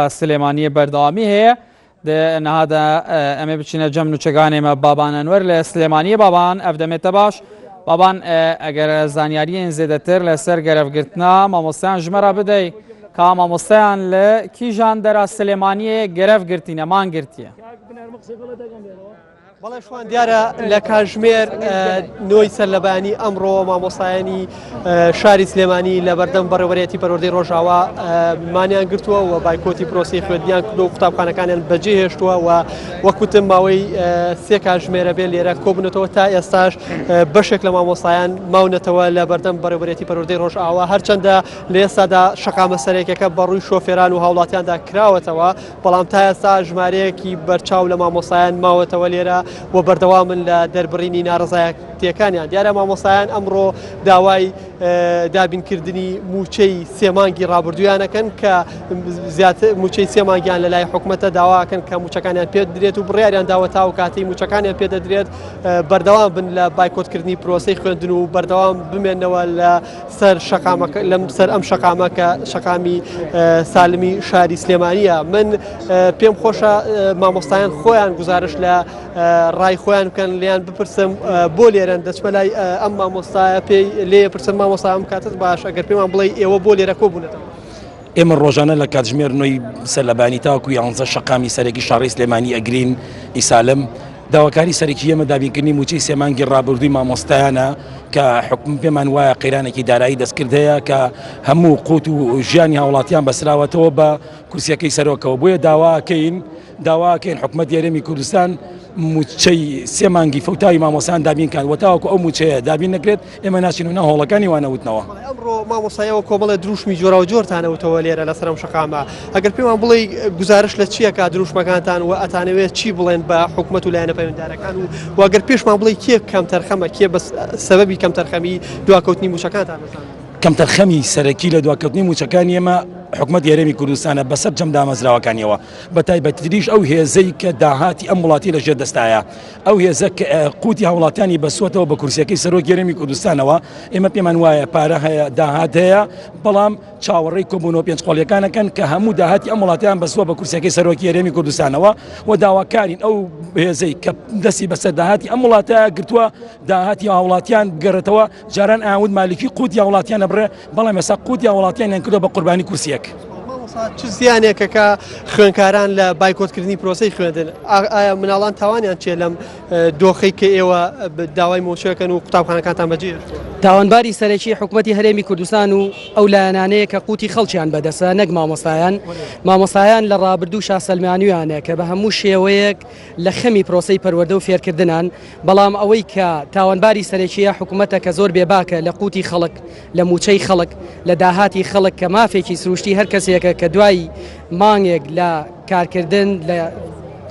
سليمانية بردوامي هي ان هذا امي بچینه جمع نوچگانی ما بابان انور لسليمانية بابان افدمت باش بابان اگر زانیاری زیادتر لسر گرفت گرتنا ماموستان جمره بدهی که ماموستان لکی جان در سليمانية گرفت گرتینه مان گرتیه بەڵێ شوان دیارە لە کاتژمێر نۆی سەرلەبانی ئەمڕۆ مامۆستایانی شاری سلێمانی لە بەردەم بەڕێوەبەرێتی پەروەردەی ڕۆژاوا مانیان گرتووە و بایکۆتی پرۆسی خوێندنیان کردو و قوتابخانەکانیان بەجێ هێشتووە و وەکوتم ماوەی سێ کاتژمێرە بێ لێرە کۆبوونەتەوە تا ئێستاش بەشێک لە مامۆستایان ماونەتەوە لە بەردەم بەڕێوەبەرێتی پەروەردەی ڕۆژاوا هەرچەندە لە ئێستادا شەقامە سەرێکەکە بەڕووی شۆفێران و هاوڵاتیاندا کراوەتەوە بەڵام تا ئێستا ژمارەیەکی بەرچاو لە مامۆستایان ماوەتەوە لێرە و بەردەوامن لە دەربڕینی ناڕزایەتیەکانیان دیارە مامۆستایان ئەمڕۆ داوای دابینکردنی موچەی سێمانگی ڕابردویانەکەن کە موچەی سێمانگیان لە لای حکوومەتە داواکەن کە موچەکانیان پێ درێت و بڕیاریان داوە تا و کاتی موچەکانیان پێدەدرێت بەردەوام بن لە بایکۆتکردنی پرۆسەی خوێندن و بەردەوام بمێنەوە لە سەر شەقامەکە لەم سەر ئەم شەقامە کە شەقامی سالمی شاری سلێمانیە من پێم خۆشە مامۆستایان خۆیان گزارش لە ڕای خۆیان بکەن لیان بپرسم بۆ لێرەن دەچمە لای ئەم مامۆستایە پێی لێ پرسم مامۆستام کاتت باش ئەگەر پێمان بڵێ ئێوە بۆ لێرە کۆبوونەتەوە ئێمە ڕۆژانە لە کاتژمێر نوۆی سەرلەبانی تاوەکو 11 شەقامی سەرەکی شاری سلێمانی ئەگرین ئیسالم داواکاری سەرەکی ئێمە دابینکردنی موچەی سێمانگی ڕابردووی مامۆستایانە کە حکوم پێمان وایە قەیرانێکی دارایی دەستکرد هەیە کە هەموو قوت و ژیانی هاوڵاتیان بەسراوەتەوە بە کورسیەکەی سەرۆکەوە بۆیە داواکەین حکومەت یارێمی کوردستان موچەی سێمانگی فەوتاوی مامۆستایان دابینکان و تاوەکو ئەو موچەیە دابین نەکرێت ئێمە ناچین و ناهۆڵەکانی وانەوتنەوە ئەمڕۆ مامۆستایەوە کۆمەڵە دروشمی جۆرا و جۆرتانەوتەوە لێرە لەسەر ئەم شەقامە ئەگەر پێمان بڵێ گزارش لە چیەکە دروشمەکانتان و ئەتانەوێت چی بڵێن بە حکومەت و لایەنە پەیوەنددارەکان و ئەگەر پێشمان بڵێ کێ کەم تەرخەمە کێ بە سەبەبی کەم تەرخەمی دواکەوتنی موچەکانتان کەم تەرخەمی سەرەکی لە دواکەوتنی موچەکانی ئێمە حکومەت یارێمی کوردستانە بەسەر جەم دامەزراوەکانیەوە بە تایبەتریش ئەو هێزەی کە داهاتی ئەم وڵاتی لەژێر دەستایە ئەو هێزە قوتی هاوڵاتیانی بەسوەتەوە بە کورسیەکەی سەرۆک یارێمی کوردستانەوە ئێمە پێمان وایە پارە هەیە داهات هەیە بەڵام چاوەڕێی کۆبوونەوە پێنج قۆڵیەکانەکەن کە هەموو داهاتی ئەم وڵاتیان بەسوە بە کورسیەکەی سەرۆکی یارێمی کوردستانەوە و داواکارین ئەو هێزەی کە دەستی بەسەر داهاتی ئەم وڵاتە گرتووە داهاتی هاوڵاتیان گەڕێتەوە جاران ئاود مالکی قوتی هاوڵاتیان ئەبڕێ بەڵام ئێستا قوتی هاوڵاتیانیان کردووە بە قوربانی کورسیەک چ زیانێکە کە خوێندکاران لە بایکۆتکردنی پرۆسەی خوێندن ئایا مناڵان تاوانیان چێ لەم دۆخەی کە ئێوە داوای مۆچەکەن و قوتابخانەکانتان بەجێ تاوانباری سەرەکی حکوومەتی هەرێمی کوردستان و ئەو لایەنانەیە کە قوتی خەڵکیان بەدەسە نەک مامۆستایان لە ڕابردوو شاسەلمانیوانە کە بە هەموو شێوەیەک لە خەمی پرۆسەی پەروەردە و فێرکردنان بەڵام ئەوەی کە تاوانباری سەرەکیە حکوومەتە کە زۆر بێباکە لە قوتی خەڵک لە موچەی خەڵک لە داهاتی خەڵک کە مافێکی سروشتی هەر کەسێکە کە دوای مانگێک لە کارکردن لە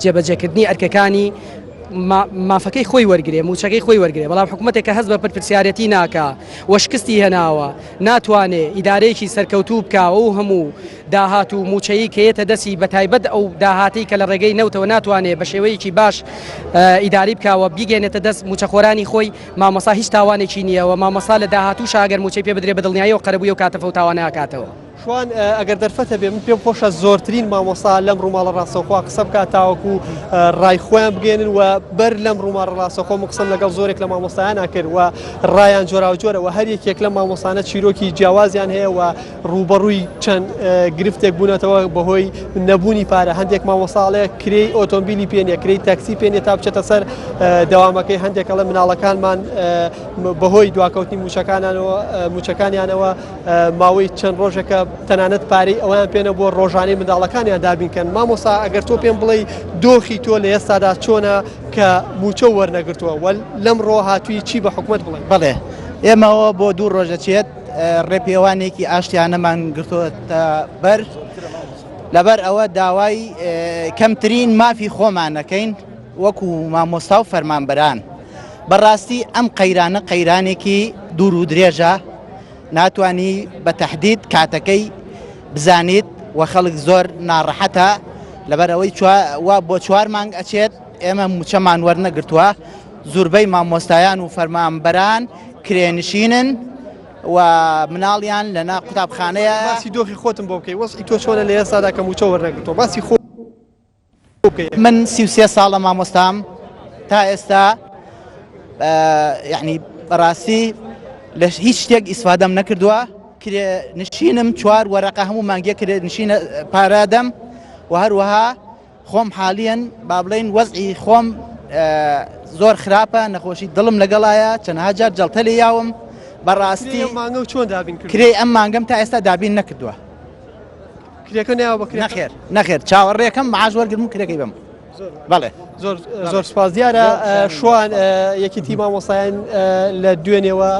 جێبەجێکردنی ئەرکەکانی مافەکەی خۆی وەرگێ موچەکەی خۆی وەرگێ بەڵام حکوومەتێک کە هەست بە پرسیارەتی ناکە وەشکستی هێناوە ناتوانێت ئیدارەیەکی سەرکەوتوو بکاوە و هەموو داهات و موچەیی کەیەتە دەستی بە تایبەت ئەو داهاتی کە لە ڕێگەی نەوتەوە ناتوانێت بە شێوەیەکی باش ئیداری بکاوە بیگەێنێتە دەست موچەخۆرانی خۆی مامۆستا هیچ تاوانێکی نییە و مامۆستا لە داهات و شاگەر موچەی پێ بدرێ بەدڵنیایی و قەرەبووی و کاتەفە و تاوانە ناکاتەوە شوان ئەگەر دەرفەتە بێ من پێم خۆشە زۆرترین مامۆستا لەم ڕووماڵە ڕاستەوخوا قسە بکات تاوەکو ڕای خۆیان بگێنن و بەر لەم ڕووماڵە ڕاستەوخۆ قسەم لەگەڵ زۆرێک لە مامۆستایان کرد و ڕایان جۆرا و جۆرە و هەر یەکێک لە مامۆستانە چیرۆکی جیاوازیان هەیە و ڕوبەڕووی چەند گرفتێک بوونەتەوە بەهۆی نەبوونی پارە هەندێک مامۆستاڵێ کرێی ئۆتۆمبیلی پێنیە کرێی تاکسی پێنیە تا بچێتە سەر دەوامەکەی هەندێک لە مناڵەکانمان بەهۆی دواکەوتنی موچەکانیانەوە ماوەی چەند ڕۆژێکە تەنانەت پارەی ئەویان پێنە بۆ ڕۆژانەی منداڵەکانیان دابینکەن مامۆستا ئەگەر تۆ پێم بڵێ دۆخی تۆ لە ئێستادا چۆنە کە موچە وەرنەگرتووە و لەمڕۆ هاتووی چی بە حکوومەت بڵێن بڵێ ئێمەوە بۆ دوو ڕۆژەچێت ڕێپێوانێکی ئاشتیانەمان گرتووەتە بەر لەبەر ئەوە داوای کەمترین مافی خۆمانەکەین وەکو مامۆستا و فەرمانبەران بەڕاستی ئەم قەیرانە قەیرانێکی دوور و درێژە ناتوانی بە تەحدید کاتەکەی بزانیت و خەڵک زۆر ناڕەحەتە لەبەرەوەی بۆ 4 مانگ ئەچێت ئێمە موچەمان وەرنەگرتووە زۆربەی مامۆستایان و فەرمانبەران کرێنشینن و مناڵیان لەنا قوتابخانەیە. باسی دۆخی خۆتم بۆ بکەی وەزعی تۆ چۆنە لە ئێستادا کە موچە وەرنەگرتەوە باسی خۆ بکەی. من 33 ساڵە مامۆستام تا ئێستا یعنی بەڕاستی لە هیچ شتێک ئیسفادەم نەکردووە. نشینم 4 وەرەقە هەموو مانگیە کرێ نشینە پارادەم و هەروەها خۆم حالیان با بڵێن وەزعی خۆم زۆر خراپە نەخۆشی دڵم لەگەڵایە چەندها جار جەڵتە لێ یاوم بەڕاستی مانگە و چۆن دابین کرد کرێ ئەم مانگەم تا ئێستا دابین نەکردووە. کرێکە ناوە بکرێت نەخێر چاوەڕێەکەم معاش وەرگرم کرێکی بم. بەڵێ زۆر سپاس دیارە شوان یەکێتی مامۆسایان لە دوێنێەوە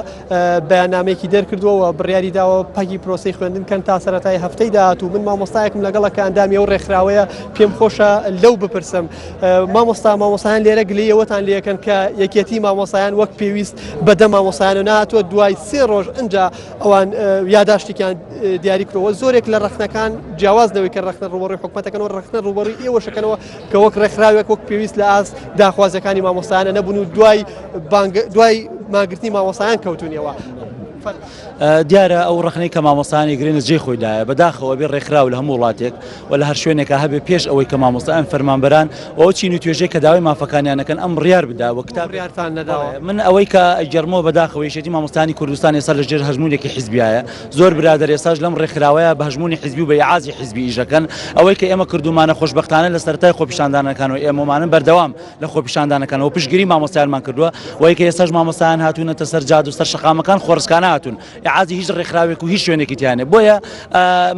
بەیاننامەیەکی دەرکردووە بڕیاری داوە پەکی پرۆسی خوێندنکەن تا سەرەتای هەفتەی داهات و من مامۆستایەکم لەگەڵە کە ئەندامی ئەو ڕێکخراوەیە پێم خۆشە لەو بپرسم مامۆسایان لێرە گلەیەوەتان لێەکەن کە یەکێتی مامۆسایان وەک پێویست بەدە مامۆسایان و ناتوە دوای 3 ڕۆژ ئەنجا ئەوان یاداشتێکیان دیاری کرەوە زۆرێک لە ڕخنەکان جیاوازنەوەی کە ڕخنە ڕوبەڕووی حکومەتەکەنەوە ڕخنە ڕوبەڕووی ئێوەشەکەنەوە کە وەک ڕێکخراوێک وەک پێویست لە ئاست داخوازەکانی مامۆستایانە نەبوون و دوای ماگرتنی مامۆسایان کەوتونیەوە. دیارە ئەو ڕخنەی کە مامۆستایانی گرێنە جێ خۆیدایە بەداخەوە بێ ڕێکخراو لە هەموو وڵاتێک و لە هەر شوێنێکە هەبێ پێش ئەوەی کە مامۆستایان فەرمانبەران ئەو چین و توێژەی کە داوای مافەکانیانەکەن ئەم ڕیار بدا و کتاب ڕیارتان نەداوە. من ئەوەی کە جەرمەوە بەداخەوە یەکێتی مامۆستایانی کوردستان ئێستا لە ژێر هەژمونێکی حیزبیایە زۆر برادەر ئێستاش لەم ڕێکخراوەیە بە هەژمونی حیزبی و بە عازی حیزبی ئیژەکەن ئەوەی کە ئێمە کردومانە خۆشبەختانە لە سەرەتای خۆپیشاندانەکان و ئێمەمانن بەردەوام لە خۆپیشاندانەکانەوە پشتگیری مامۆستایانمان کردووە وەی کە ئێستاش مامۆستایان هاتوونەتە سەر جاد و سەر شەقامەکان خۆڕسکانە هاتوون عازی هیچ ڕێکخراوێک و هیچ شوێنێکی تیانێ بۆیە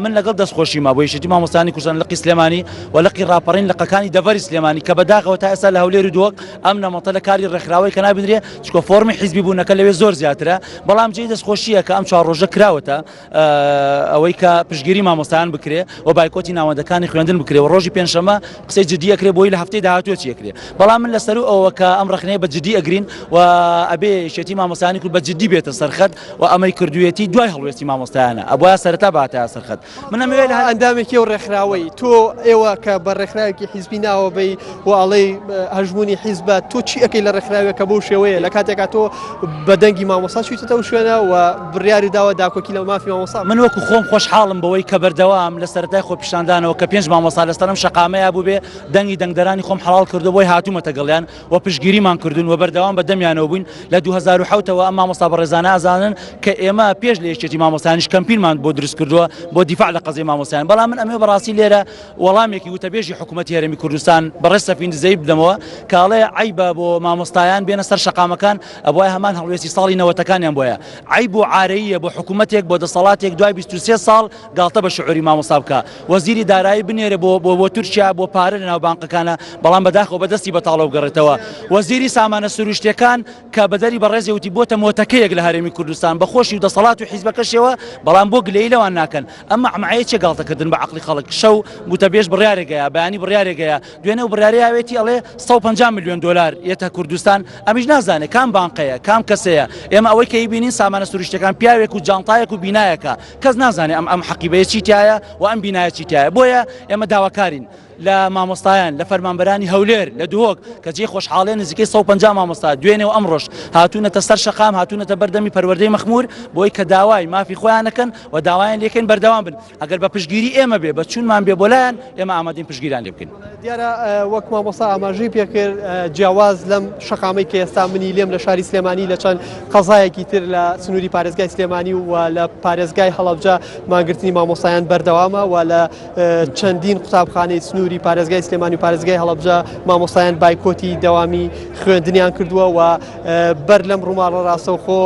من لەگەڵ دەستخۆشیما بۆ یەکێتی مامۆستایانی کوردستان لەقی سلێمانی و لەقی ڕاپەڕین لەقەکانی دەڤەری سلێمانی کە بەداخەوە تا ئێستا لە هەولێر و دۆک ئەم نەمەتە لە کاری ڕێکخراوەی کە نابینرێ چکۆ فۆرمی حیزبی بوونەکە لەوێ زۆر زیاترە بەڵام جێی دەستخۆشیە کە ئەم 4 ڕۆژە کراوەتە ئەوەی کە پشتگیری مامۆستایان بکرێ و بایکۆتی ناوەندەکانی خوێندن بکرێ و ڕۆژی پێنجشەمە قسەی جدی ئەکرێ بۆی لە هەفتەی داهاتوە چیەکرێ بەڵام من لەسەر ئەوە کە ئەم ڕخنەیە بە جدی ئەگرین و ئەبێ یەکێتی مامۆستایانی کورد بە جدی بێتە سەرخەت و ئەمەی کردوێتی دوای هەڵوێستی مامۆستایانە ئەبووە سەرەتا باتە سەرخەت منەمەوێت لە ئەندامێکی و ڕێکخراوەی تۆ ئێوە کە بە ڕێکخراوێکی حیزبی ناوە بەی و ئەڵێ هەژمونی حیزبە تۆ چی ئەەکەی لە ڕێکخراوێکە بەو شێوەیە لە کاتێکا تۆ بە دەنگی مامۆستا چیتە و شوێنە و بڕیاری داوە داکۆکی لە مافی مامۆستا من وەکو خۆم خۆشحاڵم بەوەی کە بەردەوام لە سەرەتای خۆپیشاندانەوە کە 5 مامۆستا لەسەرم شەقامەیە بوو بێ دەنگی دەنگدەرانی خۆم حەڵال کردو بۆی هاتوومەتە گەڵیان و پشتگیریمان کردوون و بەردەوام بە دەمیانەوە بووین لە 2007ەوە ئەم مامۆستا بەڕێزانە ئازانن کە ئێمە پێش لە یەکێتی مامۆستایانیش کەمپینمان بۆ دروست کردووە بۆ دیفاع لە قەزای مامۆستایان بەڵام من ئەمێ بەڕاستی لێرە وەڵامێکی وتەبێژی حکوومەتی هەرێمی کوردستان بەڕێز سەفین دزەی بدەمەوە کاڵێ عیبە بۆ مامۆستایان بێنە سەر شەقامەکان ئەبووە هەمان هەڵوێستی ساڵی نەوەتەکانیان بۆیە عیب و عارەیە بۆ حکوومەتێک بۆ دەسەڵاتێک دوای 23 ساڵ گاڵتە بە شعوری مامۆستا بکە وەزیری دارایی بنێرە بۆ تورکیا بۆ پارە لە ناو بانقەکانە بەڵام بەداخەوە بەدەستی بەتاڵە بگەڕێتەوە وەزیری سامانە سروشتیەکان کە بەدەری بەڕێزی وتی بۆتە مۆتەکەیەک لە هەرێمی کوردستان بەخۆشی و دەسەڵات و حیزبەکەشەوە بەڵام بۆ گلەی لەوان ناکەن ئەمە ئەمعەیە چێ گاڵتەکردن بە عەقڵی خەڵک شەو وتەبێژ بڕیارێکەیە بەیانی بڕیارێکەیە دوێنێ و بڕیاری ئاوێتی ئەڵێ 150 میلیۆن دلار یەتە کوردستان ئەمیش نازانێ کام بانقەیە کام کەسەیە ئێمە ئەوەی کە بینین سامانە سروشتەکان پیاوێک و جانتایەک و بینایەکە کەس نازانێ ئەم حەقیبەیە چیتایە و ئەم بینایە چیتایە بۆیە ئێمە داواکارین لە مامۆستایان لە فەرمانبەرانی هەولێر لە دوهۆک کە جێ خۆشحاڵێن نزیکەی 150 مامۆستا دوێنێ و ئەمڕۆژ هاتوونەتە سەر شەقام هاتوونەتە بەردەمی پەروەردەی مەخمور بۆی کە داوای مافی خۆیانەکەن و داوایان لێکەین بەردەوام بن ئەگەر بە پشتگیری ئێمە بێ بە چونمان بێ بۆلایەن ئێمە ئامادەین پشتگیریان لێ بکەین دیارە وەک مامۆستا ئاماژەی پێکرد جیاواز لەم شەقامەی کە ئێستا منی لێم لە شاری سلێمانی لە چەند قەزایەکی تر لە سنووری پارێزگای سلێمانی و لە پارێزگای هەڵەبجە ماگرتنی مامۆستایان بەردەوامە و لە چەندین قوتابخانەی سنووری پارێزگای سلێمانی و پارێزگای هەڵەبجە مامۆستایان بایکۆتی دەوامی خوێندنیان کردووە و بەر لەم ڕووماڵە ڕاستەوخۆ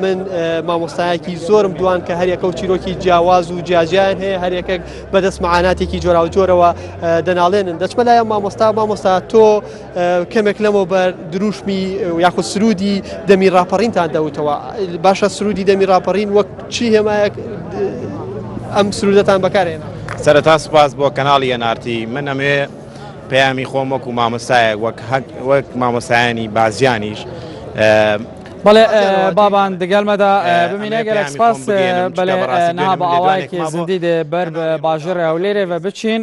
من مامۆستایەکی زۆرم دوان کە هەرێکە و چیرۆکی جیاواز و جیاجیان هەیە هەرێکێک بەدەست معاناتێکی جۆرا و جۆرەوە دەناڵێنن دەچمە لایە مامۆستا تۆ کەمێک لەمەوە بەر دروشمی یاخود سرودی دەمی ڕاپەڕینتان دەوتەوە باشە سرودی دەمی ڕاپەڕین وەک چی هێمایەک ئەم سرودەتان بەکارێنە سەرەتا سوپاس بۆ کەناڵی ئەنارتی من ئەمێ پەیامی خۆم وەکو مامۆستایەک وەک مامۆستایانی بازیانیش بەڵێ بابان دەگەلمەدا ببینە گەلێک سپاس بەڵێ نها بە ئاوایەکی زیندی دێ بەر باژێڕ هەولێرێ بە بچین